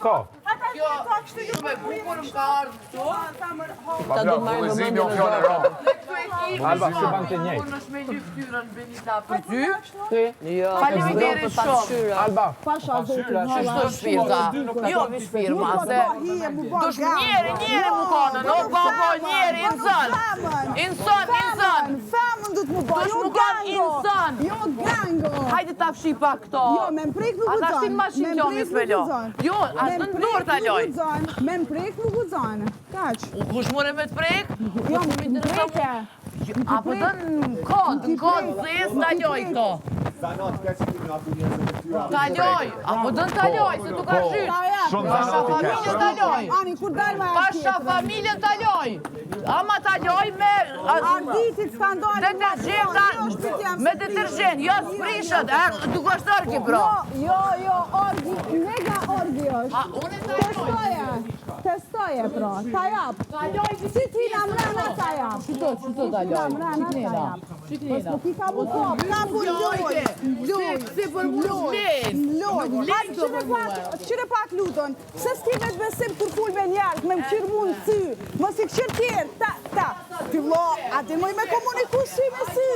s'ka. Kjo shumë e bukur më ka ardhur këtu. Ta do marrë vëmendjen e zotit. Alba, se ban të njëjtë. Unë është me lyftyrën Benita për ty. Jo, Faleminderit shumë. Alba, Pasha zotin. Ç'është shpirta? Jo me shpirma, se dush njeri mu kanë, no baba njeri insan. Insan. Femën du të mu bërë, Dush mu kanë insan. Jo gango. Hajde ta fshi pak këto. Jo, me më prek nuk Ata gudzon. shtin mashin kjo mi s'pelo. Jo, as në dorë ta loj. Me më prek nuk gudzon. Kaq. Kush more me të prek? Jo, me më preke. Apo dën kod zes ta loj këto. Ta loj, apo dën ta loj, se tu ka zhyt. Pasha familjen ta loj. Ani, kur dalë me Pasha familjen ta loj. Ama ta loj me Arditit s'ka ndalë. me detergjent, jo s'prishët, duke është orgi, bro. Jo, orgi, mega orgi është. Unë ta Testoje, pra, ta jap. Si ti në mrena ta jap. Qëto ta loj? Po ti ka mu kop, ka mu loj. Si për mu Qire pak lutën, se s'ki me të besim kur ful me njerët, me më qyrë mund sy, mos i këshirë tjerë, ta. Ti vlo, ati moj me komuniku sy me sy.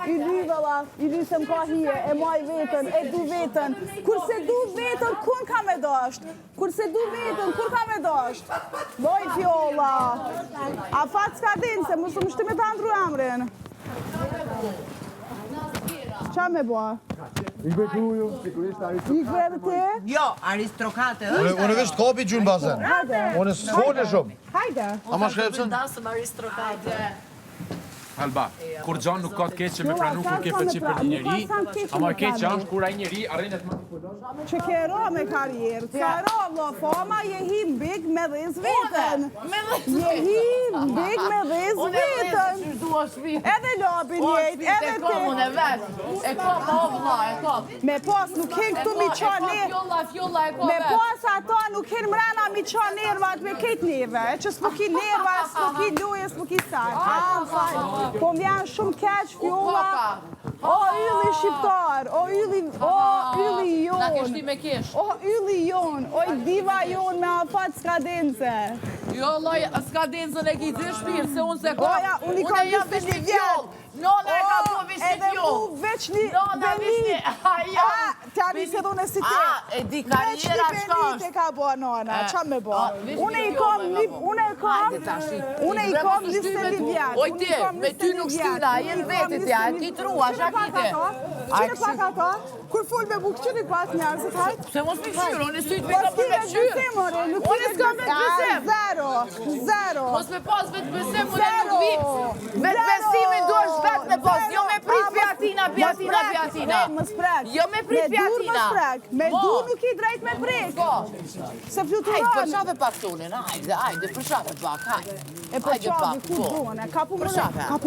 I ly vëlla, i ly se m'ka hije, e maj vetën, e du vetën. Kurse du vetën, kun ka me dasht? Loj fjolla. A fat s'ka din, se mësë më shti me të andru emrin. Qa me bua? Ikve ku ju, sigurisht Ikve edhe ti? Jo, aristrokate është. Unë veç kopi gjunë bazen. Unë s'fone shumë. Hajde. A ma shkrepsen? Dasëm aristrokate. Alba, kur gjanë nuk ka të keqë me pranu kur ke pëqi për një njeri, ama keqë është kur a njeri arrenet më Që ke ro me karierë, ka ro vlo fama, je him big me dhiz vetën. Je him big me dhiz vetën. Edhe lobin jetë, edhe ti. E kom, o vla, e kom. Me pas nuk hen këtu mi qa nërë. Fjolla e kom. Me pas ato nuk hen mrena mi qa nërvat me këtë neve. Që s'po ki nërva, s'po ki luje, s'po ki sajt. Po më vjen shumë keq fjolla. O ylli shqiptar, o ylli jon. Na keshti me kesh. O ylli jon, o i diva jon me afat skadence. Jo, loj, skadencën e ki të shpirë, se unë se kom. Oja, unë i kam jam veç një fjoll. Nona e ka po veç një Edhe fjoll. mu veç një Nona veç një, ajo. Tja një se dhune si ti. E di karriera Veç shka një është. e ka bo nona, qa me bo? veç Une i një kom, fjoll me une i kom 21 vjetë. Oj ti, me ty nuk shtyna, jenë vetit ja, ti trua, shakite. Qire pak ato, kur full me buk, qire pas njerëzit, hajt? Se mos me qyrë, unë e sytë me Mos ka për me kire qyrë. besim, ore, nuk Unë s'kam vetë besim. Zero. Mos me pas vetë besim, unë e nuk vi. Vetë besimin du është vetë me pas, jo me prit pjatina. Më sprek. Jo me prit pjatina. Me dur nuk i drejt me prek. Se Hajde, fluturon. përshave pak tonin, hajde, përshave pak, hajde. E për qavi ku bone, kapu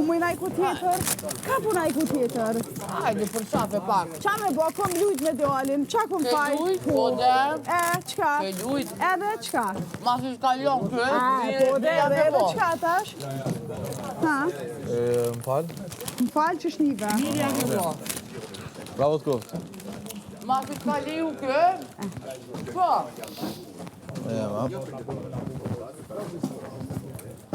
mu i najku tjetër. Hajde, përshave pak. Qa me bo, kom lujt me djallin, qa kom Ke fajt? lujt, po dhe. Qka? Ke lujt. Edhe qka? Mas është kallon kë. Po dhe, edhe qka tash? Ha? Më falë? Më falë që shnive. Bravo të koftë. Mas është kalliu kë. Po. E, ma.